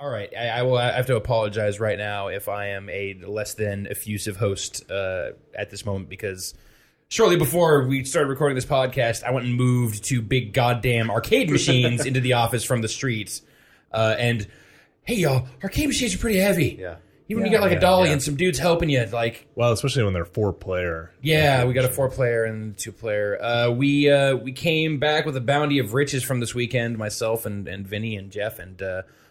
All right, I have to apologize right now if I am a less than effusive host at this moment, because shortly before we started recording this podcast, I went and moved 2 big goddamn arcade machines into the office from the streets. And hey, y'all, arcade machines are pretty heavy. Yeah. Even when you got like a dolly and some dudes helping you, like... Well, especially when they're 4-player. Yeah, we got a 4-player and 2-player. We came back with a bounty of riches from this weekend, myself and Vinny and Jeff and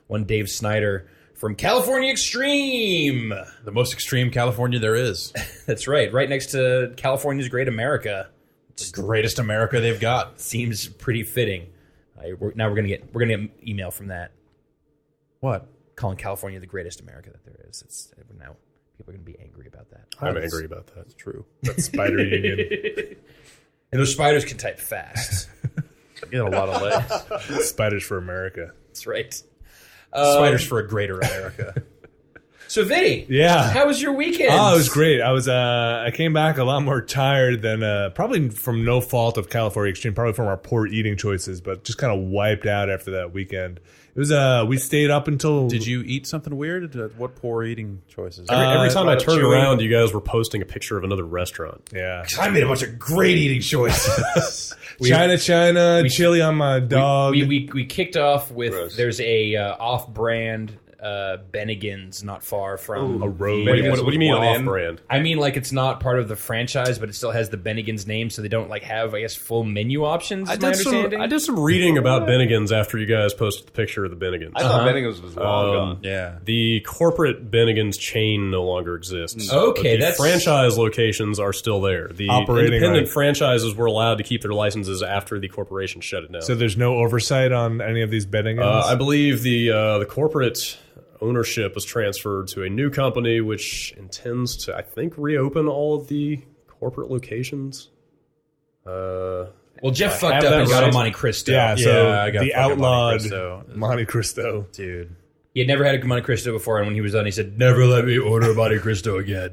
one Dave Snyder from California Extreme. The most extreme California there is. That's right next to California's Great America. It's the greatest America they've got. Seems pretty fitting. We're gonna get email from that. What? Calling California the greatest America that there is. It's now people are gonna be angry about that. I'm angry about that. That's true. That spider union. And those spiders can type fast. Get a lot of legs. Spiders for America. That's right. Spiders for a greater America. So Vinny, Yeah. how was your weekend? Oh, it was great. I came back a lot more tired than probably from no fault of California Extreme, probably from our poor eating choices, but just kind of wiped out after that weekend. It was we stayed up until. Did you eat something weird? What poor eating choices? Every time I turned around, you guys were posting a picture of another restaurant. Yeah. I made a bunch of great eating choices. China, chili on my dog. We kicked off with Gross. There's a off-brand Bennigan's not far from a road. What do you mean One in. off-brand? I mean, like, it's not part of the franchise, but it still has the Bennigan's name, so they don't like have, I guess, full menu options. Is my understanding. I did some reading about Bennigan's after you guys posted the picture of the Bennigan's. I thought Bennigan's was long gone. Yeah. The corporate Bennigan's chain no longer exists. Okay, but the that's franchise locations are still there. The Operating independent like- franchises were allowed to keep their licenses after the corporation shut it down. So there's no oversight on any of these betting. I believe the corporate ownership was transferred to a new company, which intends to, I think, reopen all of the corporate locations. well, Jeff fucked have up that and got right. a Monte Cristo. Yeah, so I got the fucking outlawed Monte Cristo. Monte Cristo. Dude. He had never had a Monte Cristo before, and when he was done, he said, "Never let me order a Monte Cristo again."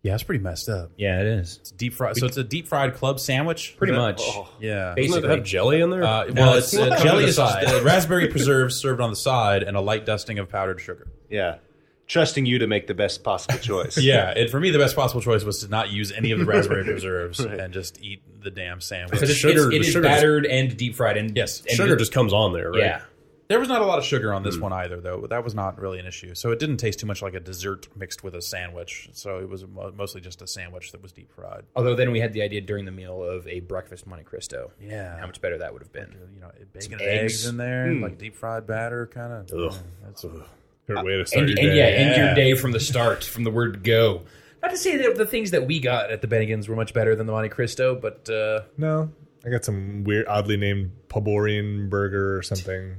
Yeah, it's pretty messed up. Yeah, it is. It's deep fried. So it's a deep fried club sandwich. Pretty much. Yeah. Basically. Doesn't it have jelly in there? Well, it's jelly is side. raspberry preserves served on the side and a light dusting of powdered sugar. Yeah. Trusting you to make the best possible choice. Yeah, for me, the best possible choice was to not use any of the raspberry preserves and just eat the damn sandwich. Because it is battered and deep fried. And, Yes, and Sugar just comes on there, right? Yeah. There was not a lot of sugar on this one either, though. But that was not really an issue. So it didn't taste too much like a dessert mixed with a sandwich. So it was mostly just a sandwich that was deep fried. Although then we had the idea during the meal of a breakfast Monte Cristo. Yeah. How much better that would have been. You know, bacon and eggs. eggs in there, like deep fried batter, kind of. Ugh. That's Great way to start And, your and day. yeah, end your day from the start, from the word go. Not to say that the things that we got at the Bennigan's were much better than the Monte Cristo, but No, I got some weird, oddly named Poborian burger or something.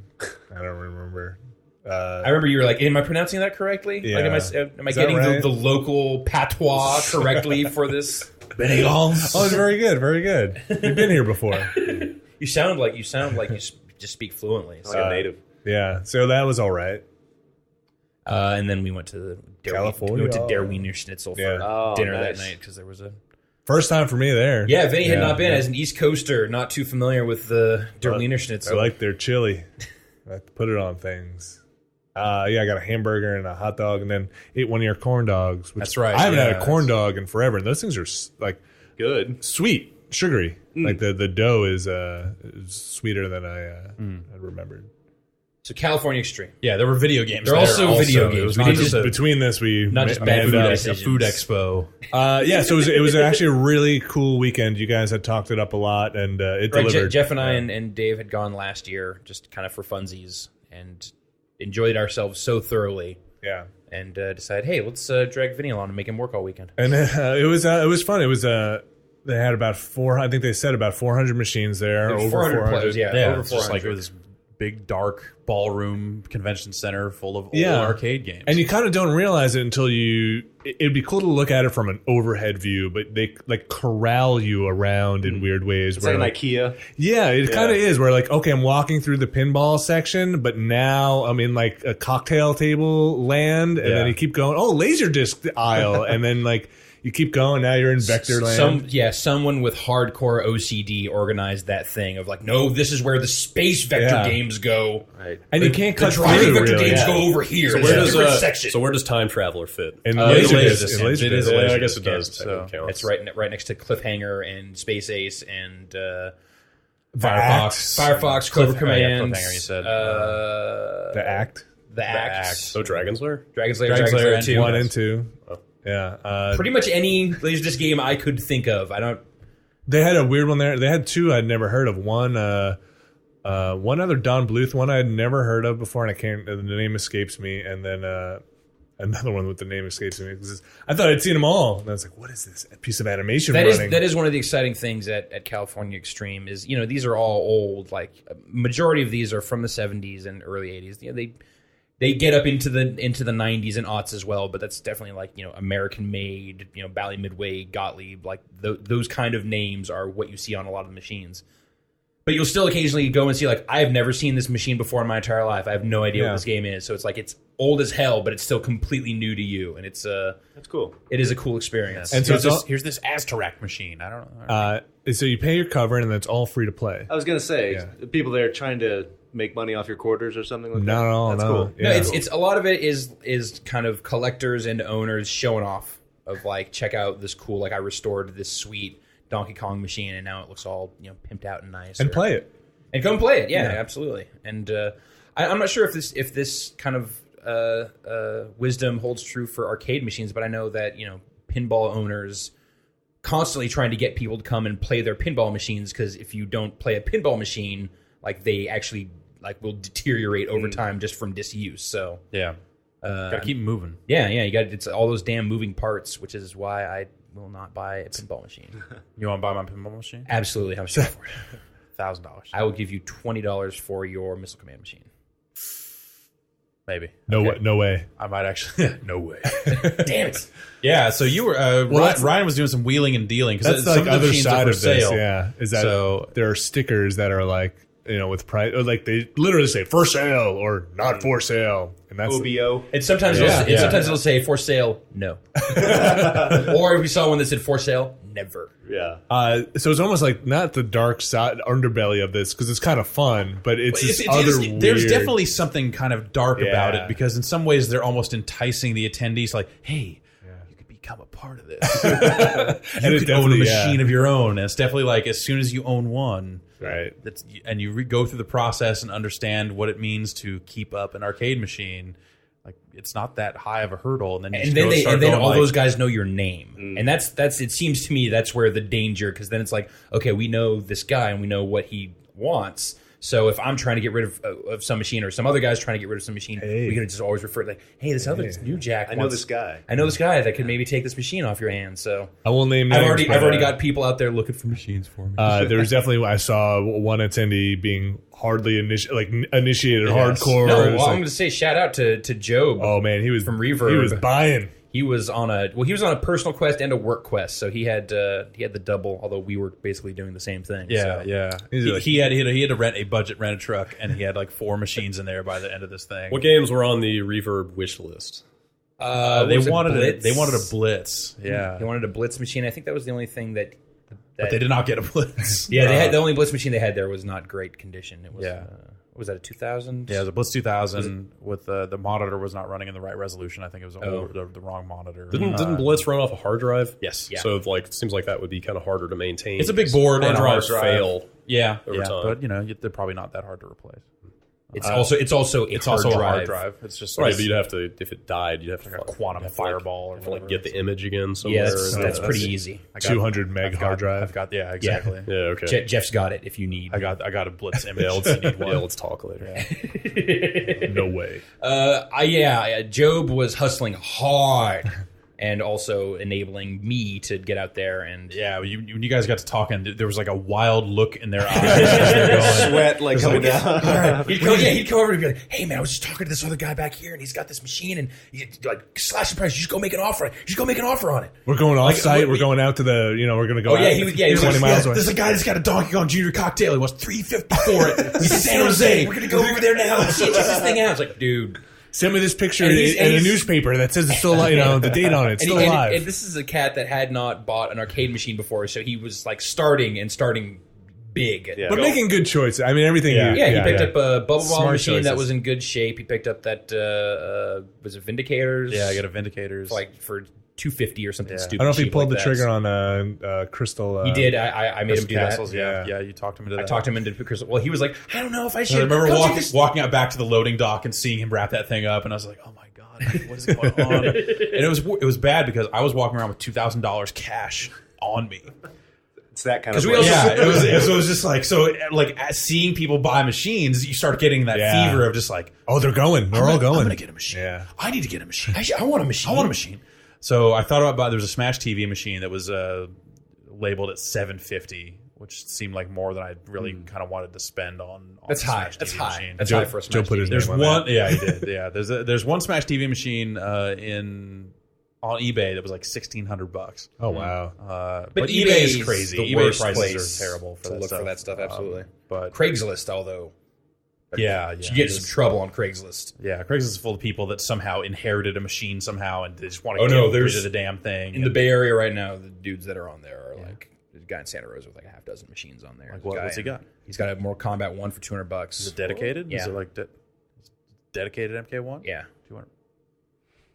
I don't remember. I remember you were like, am I pronouncing that correctly? Yeah. Like, am I Is that getting right? the local patois correctly for this? Bennigan's. Oh, it's very good, very good. You've been here before. You sound like you just speak fluently. Like a native. Yeah, so that was all right. And then we went to California. We went to Der Wiener Schnitzel for Oh, dinner nice. that night because there was a. First time for me there. Yeah, Vinny had not been yeah. as an East Coaster, not too familiar with the Der Wiener I Schnitzel. like their chili. I like to put it on things. Yeah, I got a hamburger and a hot dog, and then ate one of your corn dogs. Which That's right, I haven't had yeah. a corn dog in forever. And those things are like Good. sweet, sugary. Like the dough is sweeter than I remembered. So California Extreme. Yeah, there were video games. There are there also video It games. was We not didn't just a, Between this, we Not just bad manned food up. decisions. a food expo. Yeah, so it was actually a really cool weekend. You guys had talked it up a lot, and it Right, delivered. Jeff and I and Dave had gone last year, just kind of for funsies, and enjoyed ourselves so thoroughly. Yeah. And decided, hey, let's drag Vinny along and make him work all weekend. And it was fun. It was they had about I think they said about 400 machines there. Over Over 400 players, yeah. Yeah, over it's just 400. like this big dark ballroom convention center full of old Yeah. arcade games. And you kind of don't realize it until it'd be cool to look at it from an overhead view, but they like corral you around in weird ways. It's like an IKEA. Yeah, it kind of is. Where like, okay, I'm walking through the pinball section, but now I'm in like a cocktail table land, and then you keep going, oh, Laserdisc aisle, and then like you keep going. Now you're in vector land. Someone with hardcore OCD organized that thing of like, no, this is where the space vector games go. Right. And you can't cut The driving through, vector really. games go over here. So where does Time Traveler fit? And Laserdisc. Laserdisc. It is Yeah, I Laserdisc, guess it does. so Technically count. It's right next to Cliffhanger and Space Ace and Firefox. Firefox, Clover Command, Cliffhanger, you said. The Act. the Axe, So Dragon's Lair? Dragon's Lair, Dragon's Lair, and 2. 1 and 2. Yeah. Pretty much any Laserdisc game I could think of. I don't. They had a weird one there. They had 2 I'd never heard of. One other Don Bluth one I had never heard of before, and the name escapes me. And then another one with the name escapes me. I thought I'd seen them all, and I was like, "What is this? A piece of animation running?" That is one of the exciting things at California Extreme is, you know, these are all old. Like majority of these are from the 70s and early 80s. You know, they get up into the 90s and aughts as well, but that's definitely like, you know, American made, you know, Bally Midway, Gottlieb, like those kind of names are what you see on a lot of the machines. But you'll still occasionally go and see, like, I've never seen this machine before in my entire life. I have no idea what this game is. So it's like, it's old as hell, but it's still completely new to you. And it's That's cool. it is a cool experience. And so Here's this Aztarac machine. I don't know. so you pay your cover, and then it's all free to play. I was gonna say, people there trying to make money off your quarters or something like that. Not at all. That's no. cool. Yeah. No, it's a lot of it is kind of collectors and owners showing off of like, check out this cool, like I restored this sweet Donkey Kong machine and now it looks all, you know, pimped out and nice. and play it. And come play it, yeah. Absolutely. And I'm not sure if this kind of wisdom holds true for arcade machines, but I know that, you know, pinball owners constantly trying to get people to come and play their pinball machines, because if you don't play a pinball machine, like they actually like will deteriorate over time just from disuse. So Yeah. Gotta keep moving. yeah, you got it's all those damn moving parts, which is why I will not buy a pinball machine. You want to buy my pinball machine? Absolutely, how much is that for? $1,000. I will give you $20 for your Missile Command machine. Maybe. No way. I might actually. No way. Damn it! Yeah. So you were Ryan was doing some wheeling and dealing, because That's some like of the other machines are side for of this. sale. Yeah, is that So- there are stickers that are like, you know, with price, or like they literally say for sale or not for sale, and that's OBO. And sometimes sometimes it'll say for sale, no. Or if we saw one that said for sale, never. Yeah. so it's almost like not the dark side underbelly of this, because it's kind of fun, but it's this other weird. There's definitely something kind of dark about Yeah. it, because in some ways they're almost enticing the attendees, like, hey, you could become a part of this. And You it could own a definitely- machine yeah. of your own. And it's definitely like, as soon as you own one, right. and you go through the process and understand what it means to keep up an arcade machine, like, it's not that high of a hurdle. And then all those guys know your name, and that's it seems to me that's where the danger, because then it's like, okay, we know this guy and we know what he wants. So if I'm trying to get rid of some machine, or some other guy's trying to get rid of some machine, we can just always refer to, like, hey, this other new Jack. I know this guy. I know this guy that could maybe take this machine off your hands. So I won't name I've names. already got people out there looking for machines for me. There was definitely, I saw one attendee being hardly initiated hardcore. No, It was well, I'm like, going to say shout out to Job. oh man, he was from Reverb. He was buying. He was on a personal quest and a work quest, so he had the double. Although we were basically doing the same thing. Yeah, so. yeah. He had to rent a truck, and he had like 4 machines in there by the end of this thing. What games were on the Reverb wish list? They Was it wanted Blitz? they wanted a Blitz. Yeah, They wanted a Blitz machine. I think that was the only thing that but they did not get a Blitz. Yeah, they had the only Blitz machine they had there was not great condition. It was Yeah. what was that, a 2000? Yeah, it was a Blitz 2000 with the monitor was not running in the right resolution. I think it was the wrong monitor. Didn't Blitz run off a hard drive? Yes. Yeah. So like, it seems like that would be kind of harder to maintain. It's a big board Hard and a hard drives drive. fail. Yeah, over time. but you know they're probably not that hard to replace. It's also It's also a hard drive. It's just Right, like but you'd have to, if it died, you'd have to a quantum fireball or like whatever. get the image again somewhere. Yeah, that's and- pretty easy. 200 meg hard drive. I've got exactly. Yeah, okay. Jeff's got it if you need. I got a Blitz image. Yeah, let's talk later. No way. Job was hustling hard and also enabling me to get out there and Yeah, when you guys got to talking, there was like a wild look in their eyes as they're going. Sweat like coming down. He'd come over and be like, "Hey man, I was just talking to this other guy back here, and he's got this machine, and he's like slash the price. You just go make an offer. on it." We're going off site. We're going out to the. We're going to go. Oh yeah, out he was 20 like, miles away. There's a guy that's got a Donkey Kong Junior cocktail. He wants $350 for it. He's in San Jose. We're gonna go over there now and check this thing out. It's like, dude, Send me this picture And in he's- a and he's- newspaper that says it's still alive, the date on it. It's still alive. And this is a cat that had not bought an arcade machine before, so he was like starting big. Yeah. but making good choices. I mean, everything. Yeah. Yeah, he picked up a bubble ball Smart machine that choices. was in good shape. He picked up that was it Vindicators? Yeah, I got a Vindicators. for $250 or something Yeah. stupid. I don't know if he cheap pulled like the that. trigger on Crystal. He did. I made him do Castles, that. yeah. Yeah. Yeah, you talked him into that. I talked him into Crystal. Well, he was like, I don't know if I should. I remember go take this- walking out back to the loading dock and seeing him wrap that thing up, and I was like, "Oh my god, what is going on?" And it was bad because I was walking around with $2,000 cash on me. It's that kind of. 'Cause we also- place. Yeah, it was just like as seeing people buy machines, you start getting that Yeah. fever of just like, Oh, they're going. They're all going. I'm gonna get a machine. Yeah. I need to get a machine. I want a machine. I want a machine. So I thought about there was a Smash TV machine that was labeled at $750, which seemed like more than I really kind of wanted to spend on. That's a high. Smash That's TV high. machine. That's Joe- high for a Joe Smash put his TV. There's name on one, yeah, he did. Yeah, there's one Smash TV machine on eBay that was like $1,600. Oh wow. But eBay eBay is is crazy. the eBay worst prices place are terrible for to that look stuff. for that stuff. Absolutely. But Craigslist, although yeah, you get some trouble on Craigslist. yeah, Craigslist is full of people that somehow inherited a machine somehow and they just want to Oh, get no, rid there's- of the damn thing. In the Bay Area right now, the dudes that are on there are like there's a guy in Santa Rosa with like a half dozen machines on there. Like, There's a guy what's he in- got? He's got a Mortal Kombat 1 for $200. Is it dedicated? Yeah. Is it like dedicated MK1? Yeah. 200.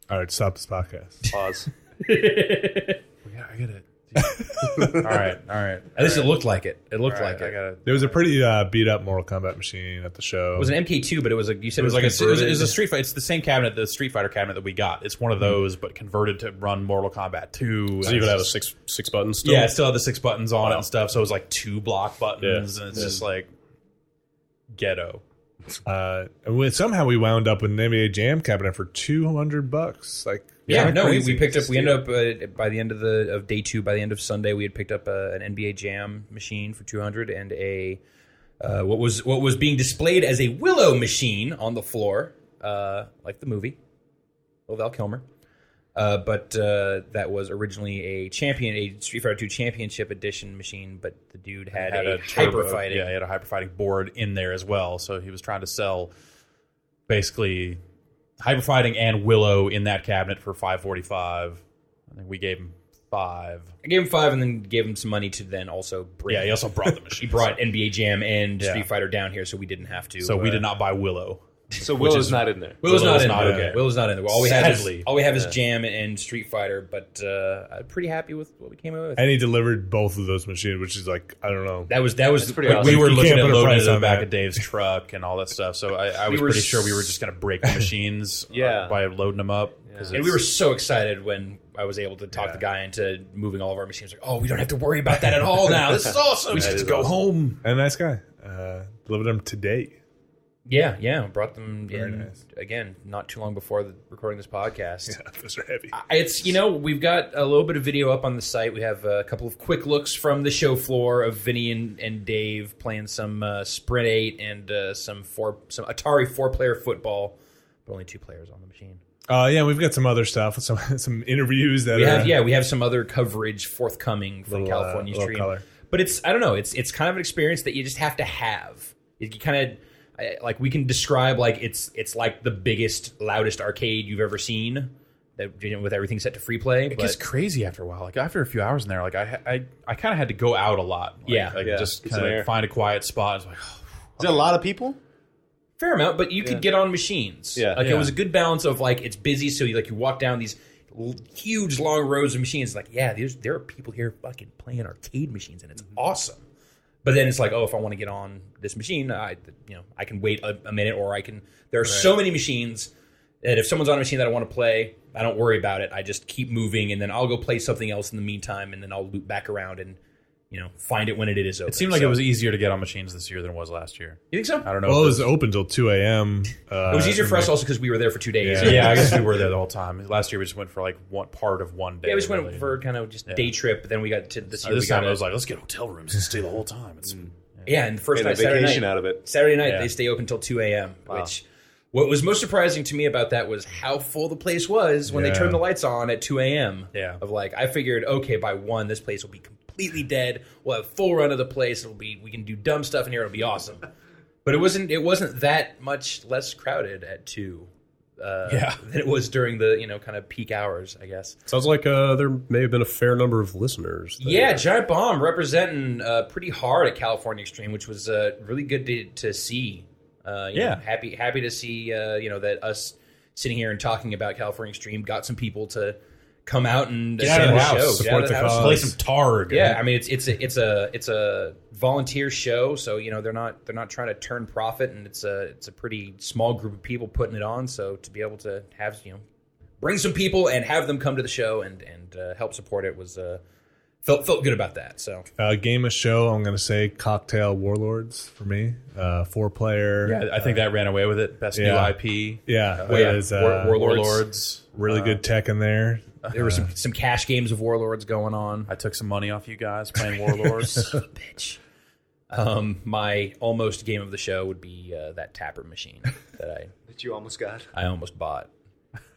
All right, stop this podcast. Pause. I get it. all right. At least it looked like it. It looked like I it. got it. There was a pretty beat up Mortal Kombat machine at the show. It was an MK2, but it was like you said. It was like a converted. Street Fighter. It's the same cabinet, the Street Fighter cabinet that we got. It's one of those, but converted to run Mortal Kombat 2. So you would have a six buttons still? Yeah, it still had the 6 buttons on it and stuff. So it was like 2 block buttons, Yeah. and it's just like ghetto. Somehow we wound up with an NBA Jam cabinet for $200. Like Yeah, no, we crazy. picked up. We ended up by the end of day 2. By the end of Sunday, we had picked up an NBA Jam machine for $200 and a what was being displayed as a Willow machine on the floor, like the movie, Val Kilmer. But that was originally a Street Fighter 2 Championship Edition machine. But the dude had a hyper fighting. Yeah, he had a hyper fighting board in there as well. So he was trying to sell basically hyper fighting and Willow in that cabinet for $545. I think we gave him $5. I gave him $5 and then gave him some money to then also bring. Yeah, he also brought the He machine. brought NBA Jam and Yeah. Street Fighter down here, so we didn't have to. So we did not buy Willow. So Willow's not in there. Willow's not in not there. okay. Willow's not in there. All we Sadly. have is Jam and Street Fighter, but I'm pretty happy with what we came up with. And he delivered both of those machines, which is like, I don't know. That was pretty awesome. We were You looking can't at put a loading price it in the on back that. of Dave's truck and all that stuff. So I was were pretty sure we were just going to break the machines Yeah. by loading them up. 'cause And we were so excited when I was able to talk the guy into moving all of our machines. Like, oh, we don't have to worry about that at all now. This is awesome. we just have to go home. And a nice guy. Delivered them today. Yeah. Brought them Very in nice. again, not too long before recording this podcast. Yeah, those are heavy. It's, we've got a little bit of video up on the site. We have a couple of quick looks from the show floor of Vinny and Dave playing some Sprint 8 and some Atari 4-player football, but only 2 players on the machine. Yeah, we've got some other stuff, some interviews that We have some other coverage forthcoming from California little Stream. color. But it's, I don't know, it's kind of an experience that you just have to have. You kind of like, we can describe like it's like the biggest, loudest arcade you've ever seen, that with everything set to free play. It gets crazy after a while. Like after a few hours in there, like I kind of had to go out a lot. Like, Yeah. just Get some kind air. of find a quiet spot. It's like, Is it a lot of people? Fair amount, but you could get on machines. Yeah. Like Yeah. it was a good balance of like, it's busy, so you walk down these huge long rows of machines. Like, yeah, there are people here fucking playing arcade machines, and it's awesome. But then it's like, oh, if I want to get on this machine, I can wait a minute, or I can. There are so many machines that if someone's on a machine that I want to play, I don't worry about it. I just keep moving, and then I'll go play something else in the meantime, and then I'll loop back around and find it when it is open. it seemed like it was easier to get on machines this year than it was last year. You think so? I don't know. Well, it if was open till 2 a.m. It was easier for us also because we were there for 2 days. yeah, I guess we were there the whole time. Last year we just went for like one part of one day. Yeah, we just went really. for kind of just day trip, but then we got to this year. This we got time I was like, let's get hotel rooms and stay the whole time. It's yeah, and the first Made a night, Saturday vacation night, out of it. Saturday night Yeah. they stay open till 2 a.m. Which, what was most surprising to me about that was how full the place was when they Yeah. turned the lights on at 2 a.m. Yeah. Of like, I figured, okay, by 1 this place will be completely dead. We'll have full run of the place. We can do dumb stuff in here. It'll be awesome. But it wasn't that much less crowded at 2. than it was during the kind of peak hours, I guess. Sounds like there may have been a fair number of listeners there. Yeah, Giant Bomb representing pretty hard at California Extreme, which was really good to see. Happy to see that us sitting here and talking about California Extreme got some people to come out and Get out of the house, support the cause. Play some Targ. Yeah, I mean it's a volunteer show, so they're not trying to turn profit, and it's a pretty small group of people putting it on. So to be able to have bring some people and have them come to the show and help support it was felt good about that. So game of show, I'm gonna say Cocktail Warlords for me, 4-player. Yeah, I think that ran away with it. Best new IP. Yeah, Warlords. Warlords. Really good tech in there. there were some cash games of Warlords going on. I took some money off you guys playing Warlords. Bitch. My almost game of the show would be that Tapper machine That you almost got. I almost bought,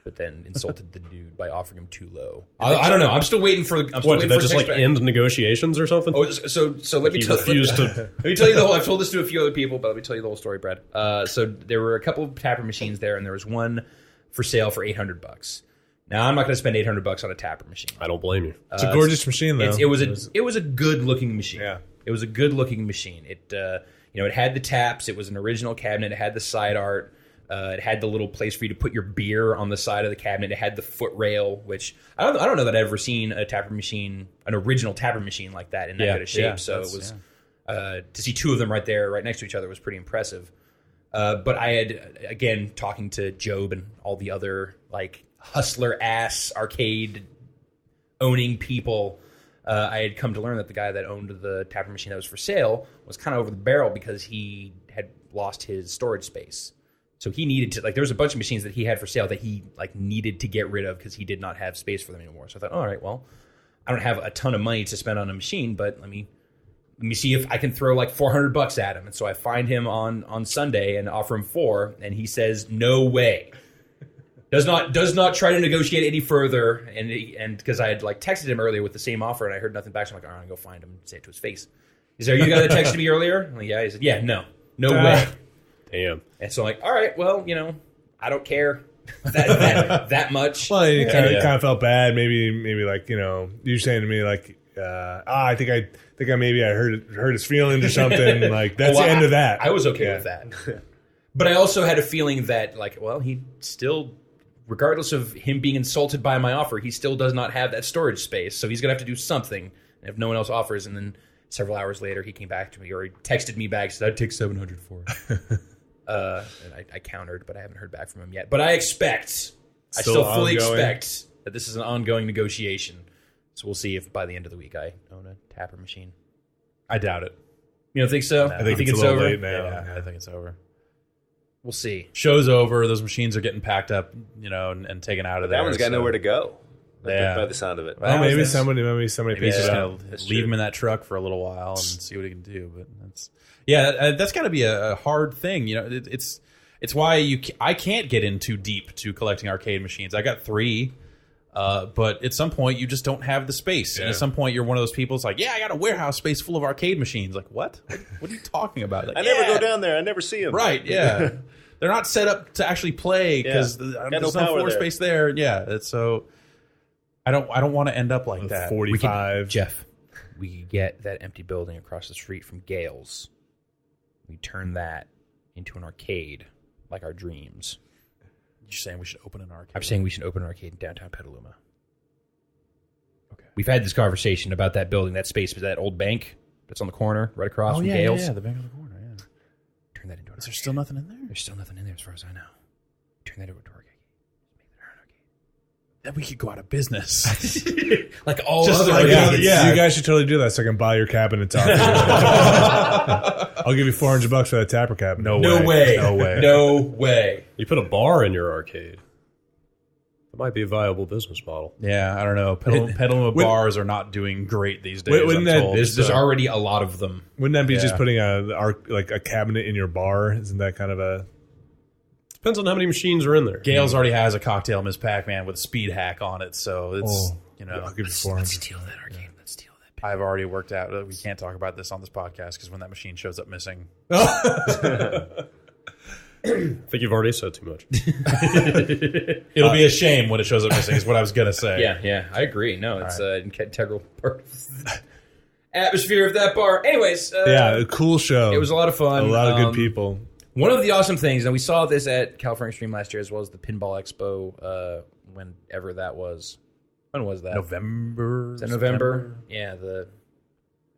but then insulted the dude by offering him too low. I don't know. I'm still waiting for. What, did that just end negotiations or something? Oh, so let me He tell refused to. Let me tell you the whole. I've told this to a few other people, but let me tell you the whole story, Brad. So there were a couple of Tapper machines there, and there was one for sale for $800. Now I'm not going to spend $800 on a Tapper machine. I don't blame you. It's a gorgeous machine, though. It was a good looking machine. Yeah. It was a good looking machine. It it had the taps. It was an original cabinet. It had the side art. It had the little place for you to put your beer on the side of the cabinet. It had the foot rail, which I don't know that I've ever seen a Tapper machine, an original Tapper machine like that in that good of shape. So it was to see two of them right next to each other was pretty impressive. But I had, again, talking to Job and all the other hustler ass arcade owning people, I had come to learn that the guy that owned the Tapper machine that was for sale was kind of over the barrel because he had lost his storage space. So he needed to, there was a bunch of machines that he had for sale that he needed to get rid of because he did not have space for them anymore. So I thought, all right, well, I don't have a ton of money to spend on a machine, but let me see if I can throw $400 at him. And so I find him on Sunday and offer him $400, and he says, no way. Does not try to negotiate any further, and because I had texted him earlier with the same offer, and I heard nothing back, so I'm like, all right, I'll go find him and say it to his face. Is there you the guy that texted me earlier? I'm like, yeah. He said, yeah, no way. Damn. And so I'm like, all right, well, I don't care that much. Well, you kind of felt bad. Maybe you're saying to me I think I hurt his feelings or something. That's the end of that. I was okay with that, but I also had a feeling that he still, regardless of him being insulted by my offer, he still does not have that storage space. So he's gonna have to do something. And if no one else offers, and then several hours later he came back to me or he texted me back, said I'd take $700 for it. And I countered, but I haven't heard back from him yet. But I still fully expect that this is an ongoing negotiation. So we'll see if by the end of the week I own a Tapper machine. I doubt it. You don't think so? I think it's over. Late now. Yeah, I think it's over. We'll see. Show's over. Those machines are getting packed up, and taken out of there. That one's got nowhere to go. Yeah. By the sound of it. Well, maybe somebody Maybe picks he's it just up. gonna leave him in that truck for a little while and see what he can do. But that's got to be a hard thing. It's why I can't get in too deep to collecting arcade machines. I got 3, but at some point you just don't have the space. Yeah. And at some point you're one of those people that's like, yeah, I got a warehouse space full of arcade machines. Like, what? What are you talking about? Like, I never go down there. I never see them. Right? Yeah, they're not set up to actually play because there's no floor space there. Yeah, it's so. I don't want to end up like that. 45. Jeff, we get that empty building across the street from Gale's. We turn that into an arcade, like our dreams. You're saying we should open an arcade? I'm saying we should open an arcade in downtown Petaluma. Okay. We've had this conversation about that building, that space, that old bank that's on the corner, right across from Gale's. Yeah, the bank on the corner. Yeah. Turn that into an Is there arcade. still nothing in there? There's still nothing in there, as far as I know. Turn that into an arcade. Then we could go out of business. Like all Just other like, arcades. yeah. You guys should totally do that so I can buy your cabinets off. I'll give you $400 for that Tapper cabinet. No way. You put a bar in your arcade. That might be a viable business model. Yeah, I don't know. Petaluma bars are not doing great these days. Wouldn't I'm that- told. There's already a lot of them. Wouldn't that be just Yeah. putting a cabinet in your bar? Isn't that kind of a... Depends on how many machines are in there. Gale's already has a cocktail Ms. Pac-Man with a speed hack on it, so it's I'll give you Let's 400. steal that arcade. Let's steal that. I've already worked out that we can't talk about this on this podcast because when that machine shows up missing, I think you've already said too much. It'll be a shame when it shows up missing. Is what I was gonna say. Yeah, I agree. No, it's an integral part of the atmosphere of that bar. Anyways, a cool show. it was a lot of fun. A lot of good people. One of the awesome things, and we saw this at California Extreme last year as well as the Pinball Expo, whenever that was. When was that? November. Is that November? Yeah,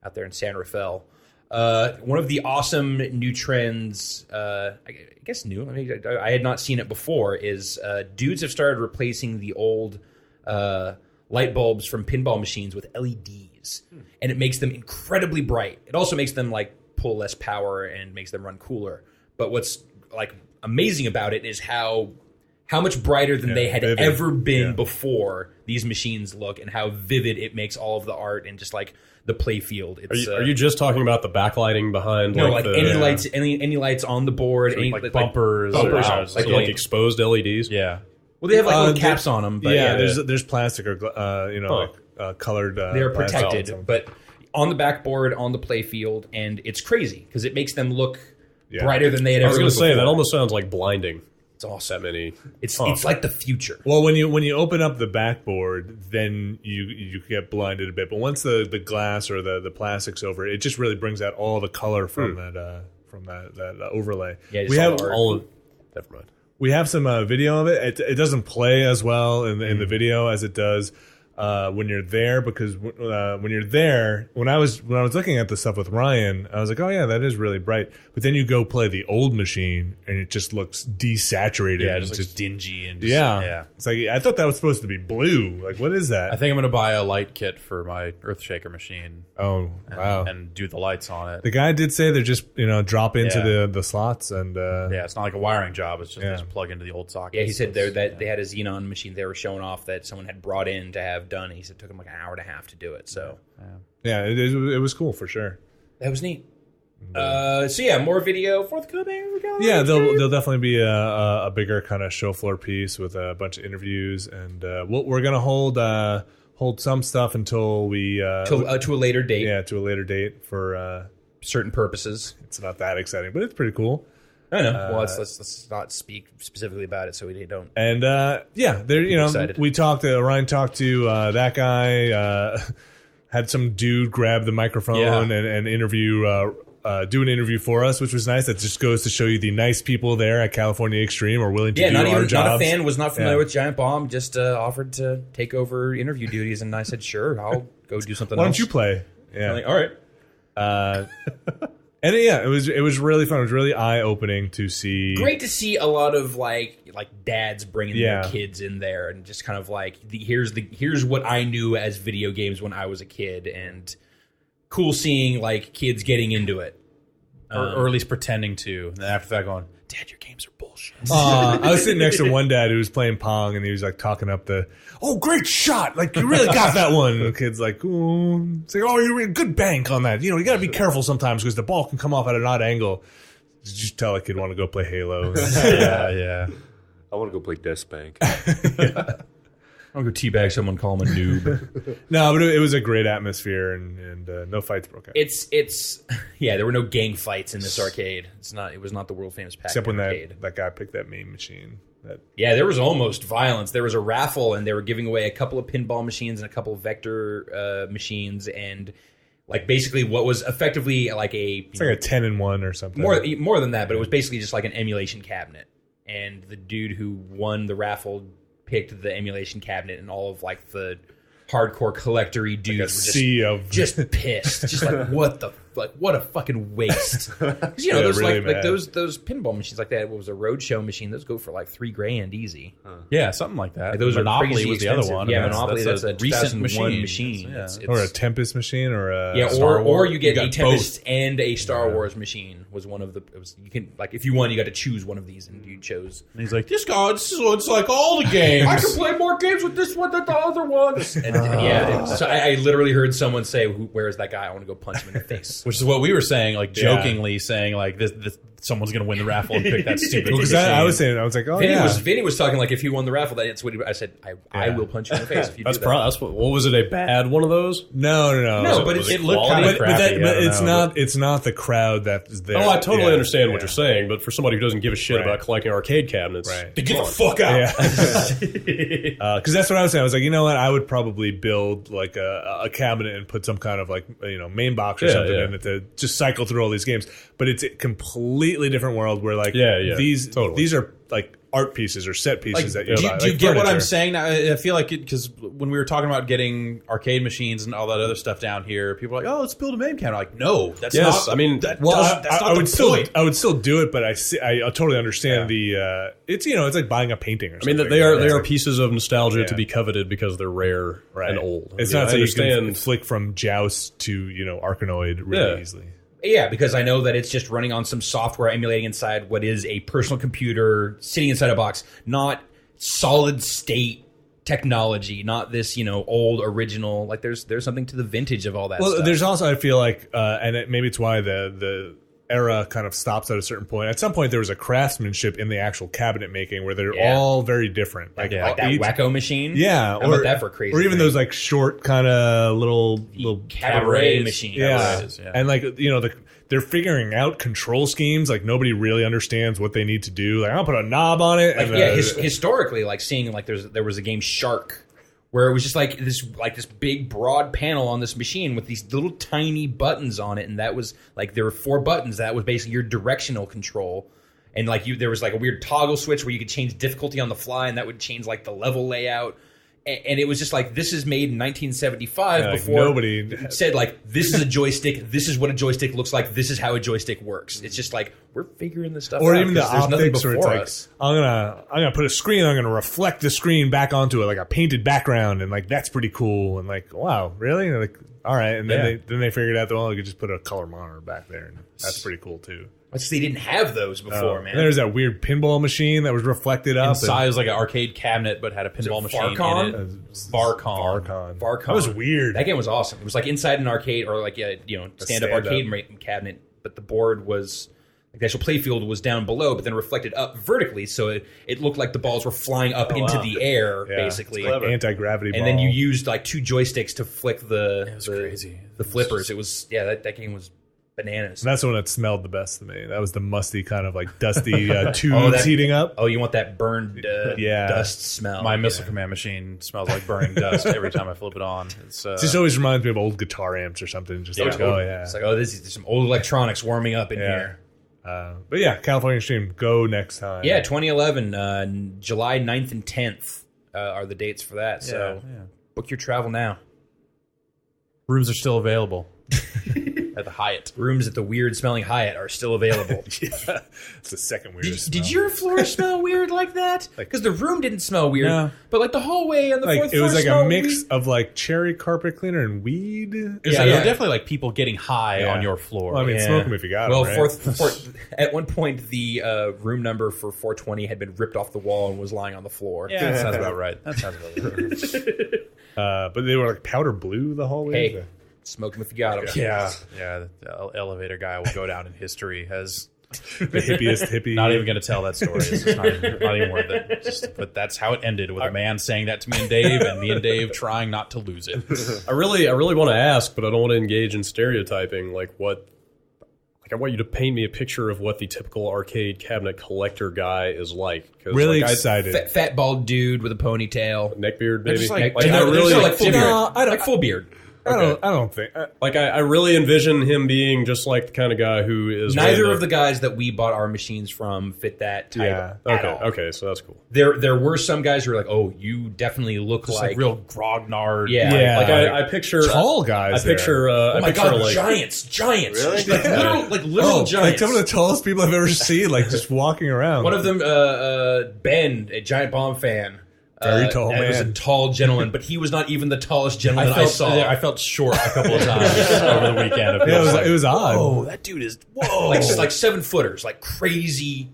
out there in San Rafael. One of the awesome new trends, I guess new, I mean, I had not seen it before, is dudes have started replacing the old light bulbs from pinball machines with LEDs. And it makes them incredibly bright. It also makes them like pull less power and makes them run cooler. But what's like amazing about it is how much brighter than they had ever been before these machines look, and how vivid it makes all of the art and just like the play field. It's, Are you just talking about the backlighting behind? No, like any lights, any lights on the board, So any like bumpers, bumpers, or, like exposed LEDs? yeah. Well, they have like little caps on them. But there's plastic or colored. they're plastic. protected, but on the backboard, on the play field, and it's crazy because it makes them look brighter than they had I ever. was going to say before. that almost sounds like blinding. It's awesome. That many. It's like the future. Well, when you open up the backboard, then you get blinded a bit. But once the glass or the plastic's over, it just really brings out all the color from that overlay. Yeah, we have all of. Never mind. We have some video of it. It doesn't play as well in the video as it does when you're there, because when you're there, when I was looking at the stuff with Ryan, I was like, oh yeah, that is really bright. But then you go play the old machine, and it just looks desaturated. Yeah, and just looks dingy and just, yeah. It's like I thought that was supposed to be blue. Like, what is that? I think I'm gonna buy a light kit for my Earthshaker machine. Oh wow! And do the lights on it. The guy did say they're just drop into the slots and Yeah, it's not like a wiring job. It's just they just plug into the old socket. Yeah, he said that they had a Xenon machine they were showing off that someone had brought in to have done. And he said it took him like an hour and a half to do it. So yeah, it was cool for sure. that was neat. So yeah, more video forthcoming. Yeah, there'll definitely be a bigger kind of show floor piece with a bunch of interviews, and we're gonna hold some stuff until we to a later date. Yeah, to a later date for certain purposes. It's not that exciting, but it's pretty cool. I know. Well, let's not speak specifically about it so we don't. And there, excited. we talked. Ryan talked to that guy. Had some dude grab the microphone and interview. Do an interview for us, which was nice. That just goes to show you the nice people there at California Extreme are willing to do our jobs. Not a fan, was not familiar with Giant Bomb, just offered to take over interview duties, and I said, sure, I'll go do something Why else. don't you play? Yeah. I'm like, all right. And it was really fun. It was really eye opening to see. Great to see a lot of like dads bringing their Yeah. kids in there and just kind of like here's what I knew as video games when I was a kid, and cool seeing like kids getting into it. Or at least pretending to. And then after that going, Dad, your games are bullshit. I was sitting next to one dad who was playing Pong, and he was like talking up great shot. Like, you really got that one. And the kid's like, ooh. It's like, oh, you're a good bank on that. You got to be careful sometimes because the ball can come off at an odd angle. Did you just tell a kid want to go play Halo? yeah. I want to go play Death Bank. I'll go teabag someone, call him a noob. No, but it was a great atmosphere, and no fights broke out. It's there were no gang fights in this arcade. It was not the world famous Pac-Man Except when arcade. that guy picked that main machine. Yeah, there was almost violence. There was a raffle, and they were giving away a couple of pinball machines and a couple of vector machines, and like basically what was effectively like It's like a 10-1 or something. more than that, but it was basically just like an emulation cabinet. And the dude who won the raffle picked the emulation cabinet, and all of like the hardcore collector-y dudes were just pissed. Just like, what a fucking waste. 'Cause, those really like mad. those pinball machines like that. What was a roadshow machine? Those go for like $3,000 easy. Yeah, something like that. Like, those Monopoly are crazy was the expensive. other one. Yeah, and Monopoly. That's a recent 2001 machine. machine. Yeah. It's, Or a Tempest machine, or a Star Wars. Or you get got a Tempest and a Star Wars machine. Was one of the. You can like if you won, you got to choose one of these, and you chose. And he's like, this one's like all the games. I can play more games with this one than the other ones. And, so I literally heard someone say, "Where is that guy? I want to go punch him in the face." Which is what we were saying, like jokingly saying, like this someone's going to win the raffle and pick that stupid Because machine. I was saying, I was like, oh Vinny yeah. was talking like if he won the raffle, that's what I said. I will punch you in the face if you That's do that. that's what was it? A bad one of those? No. No, but it looked kind of crappy. But I it's don't know. not. It's not the crowd that's there. Oh, I totally Yeah, understand what yeah. you're saying, but for somebody who doesn't give a shit Right. about collecting arcade cabinets, Right. Get the fuck out. Yeah. Because that's what I was saying. I was like, you know what? I would probably build like a cabinet and put some kind of like main box or something in it to just cycle through all these games. But it's a completely different world where like these are like art pieces or set pieces that you buy. Do you like get what furniture. I'm saying? Now, I feel like because when we were talking about getting arcade machines and all that other stuff down here, people are like, "Oh, let's build a main cabinet." Like, no, that's Yes, not. I mean, that's Well, not I the would point. I would still do it, but I totally understand the. It's it's like buying a painting or I mean, something. they are pieces of nostalgia Yeah. to be coveted because they're rare and old. It's I not so you can understand. flick from Joust to Arkanoid really Yeah. easily. Yeah, because I know that it's just running on some software emulating inside what is a personal computer sitting inside a box, not solid state technology, not this old original. Like there's something to the vintage of all that. Well, stuff. there's also I feel like, and maybe it's why the era kind of stops at a certain point. At some point, there was a craftsmanship in the actual cabinet making where they're all very different. like that wacko machine. Yeah, How about that for crazy? or even thing? those like short kind of little cabaret machine. yeah. Cabarets, yeah. And like they're figuring out control schemes. Like nobody really understands what they need to do. Like I'll put a knob on it. Like, and, historically, like seeing like there was a game Shark where it was just like this big broad panel on this machine with these little tiny buttons on it, and that was like there were 4 buttons. That was basically your directional control, and like there was like a weird toggle switch where you could change difficulty on the fly, and that would change like the level layout. And it was just like, this is made in 1975 before nobody said like, this is a joystick, this is what a joystick looks like, this is how a joystick works. It's just like, we're figuring this stuff or out. even the 'cause there's nothing optics where it's before like us. I'm gonna put a screen, I'm gonna reflect the screen back onto it like a painted background, and like that's pretty cool. And like, wow, really? And like, all right. And then they figured out that you could just put a color monitor back there, and that's pretty cool too. It's just they didn't have those before, man. And there's that weird pinball machine that was reflected up. Inside was like an arcade cabinet, but had a pinball machine Farcon? in it. Varcon. Varcon. That was weird. That game was awesome. It was like inside an arcade or like stand-up stand-up. arcade cabinet, but the board was like the actual playfield was down below, but then reflected up vertically, so it looked like the balls were flying up into the air, Yeah, basically. it's like anti-gravity ball. And then you used like 2 joysticks to flick the crazy. the flippers. It was that game was bananas. And that's the one that smelled the best to me. That was the musty kind of like dusty tubes heating up. Oh, you want that burned dust smell? My Missile Command machine smells like burning dust every time I flip it on. It Just always reminds me of old guitar amps or something. Just like, oh yeah. It's like, there's some old electronics warming up in here. But yeah, California Stream, go next time. Yeah, 2011, July 9th and 10th are the dates for that. So book your travel now. Rooms are still available at the Hyatt. Rooms at the weird smelling Hyatt are still available. It's the second weirdest. Did your floor smell weird like that? Because the room didn't smell weird, No. but like the hallway on the like fourth it floor was like a smelled mix weird. of like cherry carpet cleaner and weed. There Yeah. were definitely like people getting high Yeah. on your floor. Well, I mean, Yeah. smoke them if you got Well, them. Right? at one point, the room number for 420 had been ripped off the wall and was lying on the floor. yeah, that sounds about right. That sounds about right. But they were like powder blue. The hallways. Hey, smoke them if you got them. Yeah, the elevator guy will go down in history as The hippiest hippie. not even going to tell that story. It's just not even worth it. But that's how it ended, with a man saying that to me and Dave, and me and Dave trying not to lose it. I really want to ask, but I don't want to engage in stereotyping. I want you to paint me a picture of what the typical arcade cabinet collector guy is like. Really excited. Fat bald dude with a ponytail. Neckbeard, maybe. just like- I really like full beard. No, I don't- like full beard. I don't think. I really envision him being just like the kind of guy who is Neither willing of the guys that we bought our machines from fit that type Yeah. at Okay, all. okay, so that's cool. There were some guys who were like, "Oh, you definitely look Just like, like real grognard. Yeah. Yeah. Like I picture Tall guys I picture. oh I my picture god, like giants!" Really? like literal giants. like some of the tallest people I've ever seen, like just walking around. One of them, Ben, a giant bomb fan. Very tall was a man. tall gentleman, but he was not even the tallest gentleman I saw. I felt short a couple of times over the weekend. Yeah, it was odd. Oh, that dude is whoa! like 7-footers, like crazy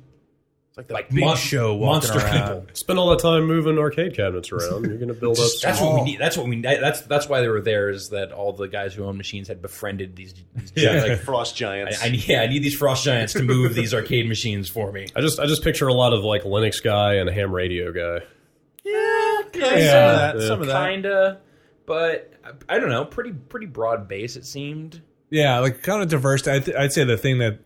It's like the big show walking monster around. people. Spend all that time moving arcade cabinets around. You're going to build up. That's what we need. That's why they were there. Is that all the guys who own machines had befriended these Like frost giants. I need these frost giants to move these arcade machines for me. I just picture a lot of like Linux guy and a ham radio guy. Some of that. Kinda, but I don't know. Pretty broad base. It seemed. Yeah, like kind of diverse. I'd say the thing that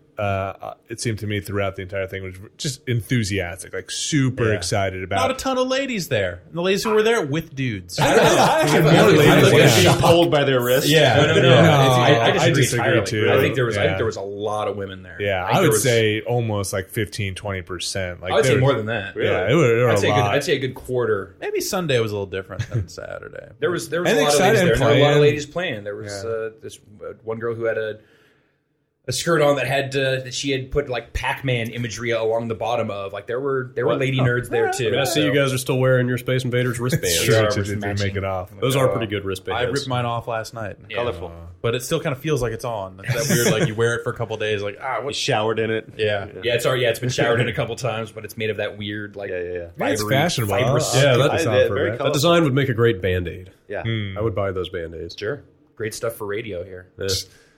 it seemed to me throughout the entire thing was just enthusiastic, like super excited about. Not a ton of ladies there. And the ladies who were there with dudes. I actually more ladies. Being pulled by their wrists. No. I disagree entirely. too. I think there was a lot of women there. I would say almost like 15-20%. Like I would say more than that. Yeah, there were a lot. I'd say a good quarter. Maybe Sunday was a little different than Saturday. There was a lot And of ladies excited there. There were a lot of playing. ladies playing. There was this one girl who had a skirt on that had that she had put like Pac-Man imagery along the bottom of. Like there were lady nerds there too. I mean, I see you guys are still wearing your Space Invaders wristbands. Sure, Sure, to make it off. Those are pretty good wristbands. I ripped mine off last night. Colorful. But it still kind of feels like it's on. It's that weird, like you wear it for a couple of days, like, You showered in it. Yeah, it's been showered in a couple times, but it's made of that weird like It's fibery- fashionable. fibrous. Yeah, that very that colorful. design would make a great Band-Aid. Yeah. I would buy those Band-Aids. Sure, great stuff for radio here. Yeah.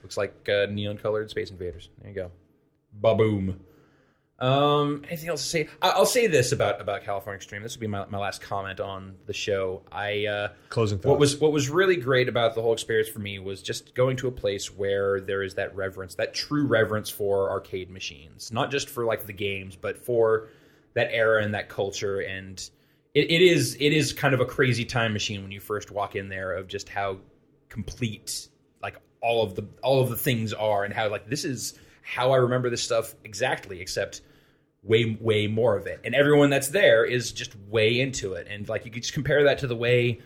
Looks like neon-colored Space Invaders. There you go. Ba-boom. Anything else to say? I'll say this about California Extreme. This will be my last comment on the show. Closing thoughts. What was really great about the whole experience for me was just going to a place where there is that reverence, that true reverence for arcade machines, not just for like the games, but for that era and that culture. And it is kind of a crazy time machine when you first walk in there of just how complete like all of the things are, and how like this is how I remember this stuff exactly, except way more of it. And everyone that's there is just way into it. And like you could just compare that to the way,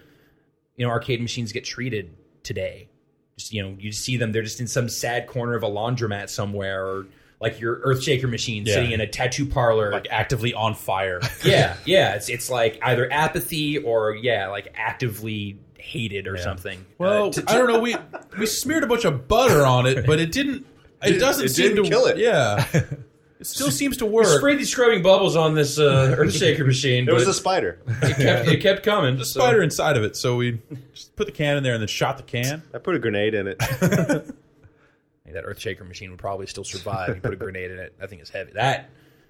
arcade machines get treated today. Just, you see them, they're just in some sad corner of a laundromat somewhere, or like your Earthshaker machine sitting in a tattoo parlor. like actively on fire. Yeah. It's like either apathy or like actively hated or something. Well, I don't know. We smeared a bunch of butter on it, but it didn't. It doesn't seem didn't to kill it. Yeah, it still seems to work. We sprayed these scrubbing bubbles on this Earthshaker machine. There was but a spider. it kept coming. The spider inside of it, so we just put the can in there and then shot the can. I put a grenade in it. Hey, that Earthshaker machine would probably still survive. You put a grenade in it. That thing is heavy.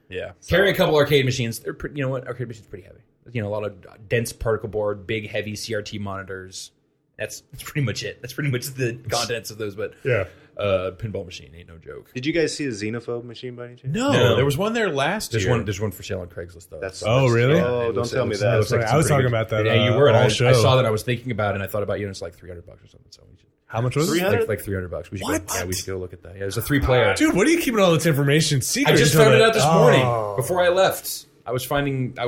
Yeah, Carrying a couple arcade machines, they're you know what? Arcade machines are pretty heavy. A lot of dense particle board, big heavy CRT monitors. That's pretty much it. That's pretty much the contents of those. But pinball machine ain't no joke. Did you guys see a Xenophobe machine by any chance? no, there was one there last year. There's one for sale on Craigslist though. Really? Oh, It don't was- tell it me was- that. it was like I was some talking pretty- about that. Yeah, you were. And all I show. saw that. I was thinking about it, and I thought about you, and it's like $300 or something. So we should, How much was it? like $300. We should go, we should go look at that. Yeah, there's a 3-player. Dude, what are you keeping all this information secret? I just until found it that- out this morning before I left. I was looking at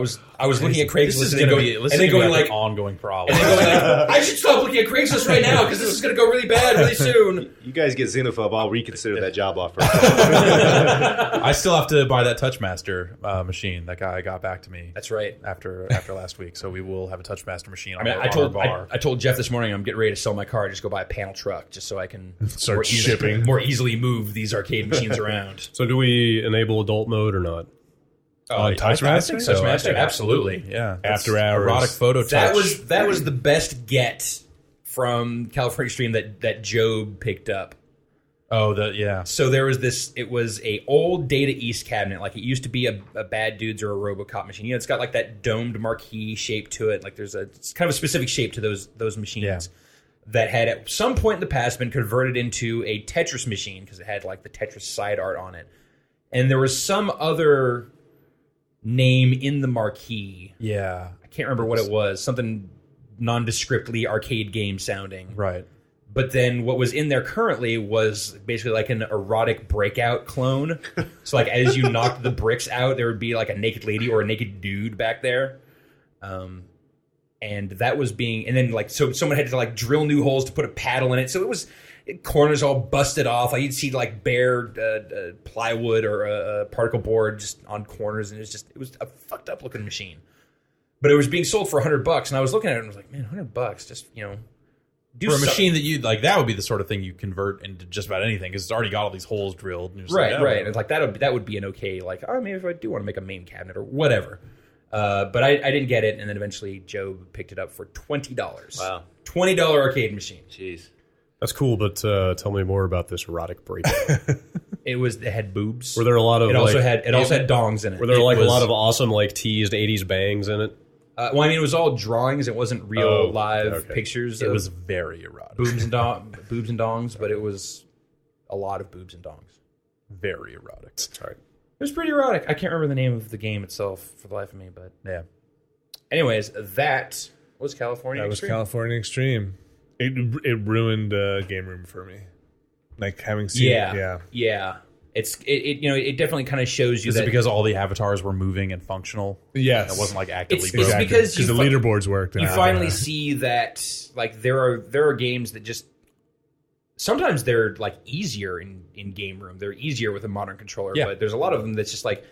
Craigslist This is and going to then be going, and then going like, an ongoing problem. I should stop looking at Craigslist right now because this is going to go really bad really soon. You guys get Xenophobe, I'll reconsider that job offer. I still have to buy that Touchmaster machine. That guy got back to me. That's right. After last week, so we will have a Touchmaster machine. I mean, I told Jeff this morning I'm getting ready to sell my car. Just go buy a panel truck, just so I can Start shipping. more easily move these arcade machines around. So do we enable adult mode or not? On Touchmaster? I think so. Touchmaster, I think absolutely. Yeah. After hours. Erotic photo touch. That was the best get from California Extreme that Job picked up. So there was this. It was a old Data East cabinet, like it used to be a Bad Dudes or a RoboCop machine. It's got like that domed marquee shape to it. Like it's kind of a specific shape to those machines that had at some point in the past been converted into a Tetris machine because it had like the Tetris side art on it, and there was some other name in the marquee. Yeah. I can't remember what it was. Something nondescriptly arcade game sounding. Right. But then what was in there currently was basically like an erotic breakout clone. So like as you knocked the bricks out, there would be like a naked lady or a naked dude back there. And that was and then like, so someone had to like drill new holes to put a paddle in it. So it was corners all busted off. Like you'd see like bare plywood or a particle board just on corners. And it was a fucked up looking machine. But it was being sold for $100. And I was looking at it and I was like, man, $100, just, do For a some- machine that you like, that would be the sort of thing you convert into just about anything because it's already got all these holes drilled. And you're just Right, like, oh, right. It's like that would be an okay, like, oh, maybe if I do want to make a main cabinet or whatever. But I didn't get it, and then eventually Joe picked it up for $20. Wow. $20 arcade machine. Jeez. That's cool, but tell me more about this erotic breakdown. It had boobs. Were there a lot of It also had dongs in it. Were there It like was- a lot of awesome like teased 80s bangs in it? Well, I mean, it was all drawings. It wasn't real live okay. pictures. It of was very erotic. boobs and dongs, but it was a lot of boobs and dongs. Very erotic. Sorry. It was pretty erotic. I can't remember the name of the game itself for the life of me, but Yeah. anyways, that was California. That was Extreme. California Extreme. It ruined Game Room for me. Like having seen Yeah. It definitely kind of shows you Is that it because all the avatars were moving and functional? Yes. It wasn't like actively It's broken? Exactly. because you the fi- leaderboards worked. you finally see that like there are games that just sometimes they're like easier in Game Room. They're easier with a modern controller, Yeah. but there's a lot of them that's just like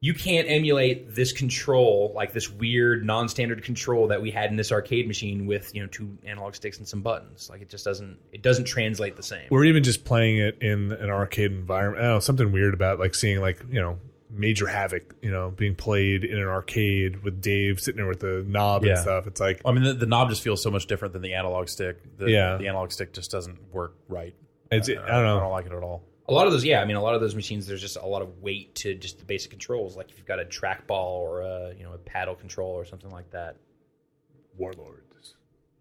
you can't emulate this control, like this weird non-standard control that we had in this arcade machine with, 2 analog sticks and some buttons. Like it just doesn't translate the same. Or even just playing it in an arcade environment. I don't know, something weird about like seeing like, Major Havoc, being played in an arcade with Dave sitting there with the knob and Yeah. stuff. It's like, I mean, the knob just feels so much different than the analog stick. The analog stick just doesn't work right. I don't know. I don't like it at all. A lot of those, a lot of those machines, there's just a lot of weight to just the basic controls. Like if you've got a trackball or a paddle control or something like that. Warlords.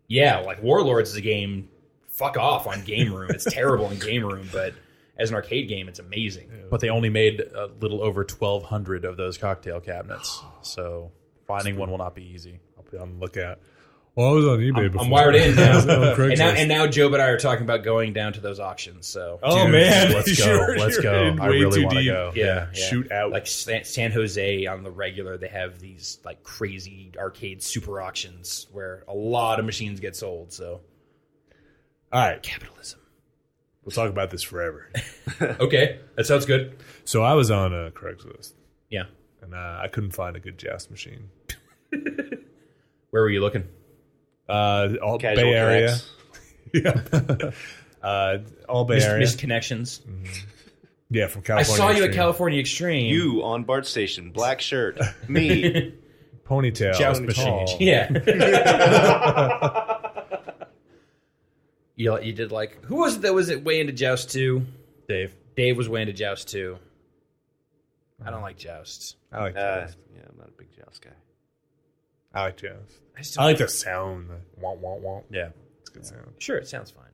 Yeah, like Warlords is a game. Fuck off on Game Room. It's terrible in Game Room, but as an arcade game, it's amazing. But they only made a little over 1,200 of those cocktail cabinets. So finding one will not be easy. I'll be on the lookout. Well, I was on eBay before. I'm wired in now. On Craigslist. and now Joe and I are talking about going down to those auctions. So Oh Dude, man, let's go. Let's go. in I way really too wanna deep. go. yeah. Shoot out. Like San Jose on the regular, they have these like crazy arcade super auctions where a lot of machines get sold. So All right, capitalism. we'll talk about this forever. Okay, that sounds good. So I was on Craigslist, Yeah. and I couldn't find a good joust machine. Where were you looking? All Casual Bay Area. connects. Yeah. All Bay Area. Missed connections. Yeah, from I California. saw you at Extreme. California Extreme. You on BART station, black shirt. Me. Ponytail. Joust tall. machine. Yeah. you did like who was it that was way into Joust 2? Dave. Dave was way into Joust 2. I don't like Jousts. I like joust. Yeah, I'm not a big joust guy. I like joust. I just I like the sound. The womp womp womp. Yeah. It's a good sound. Sure, it sounds fine,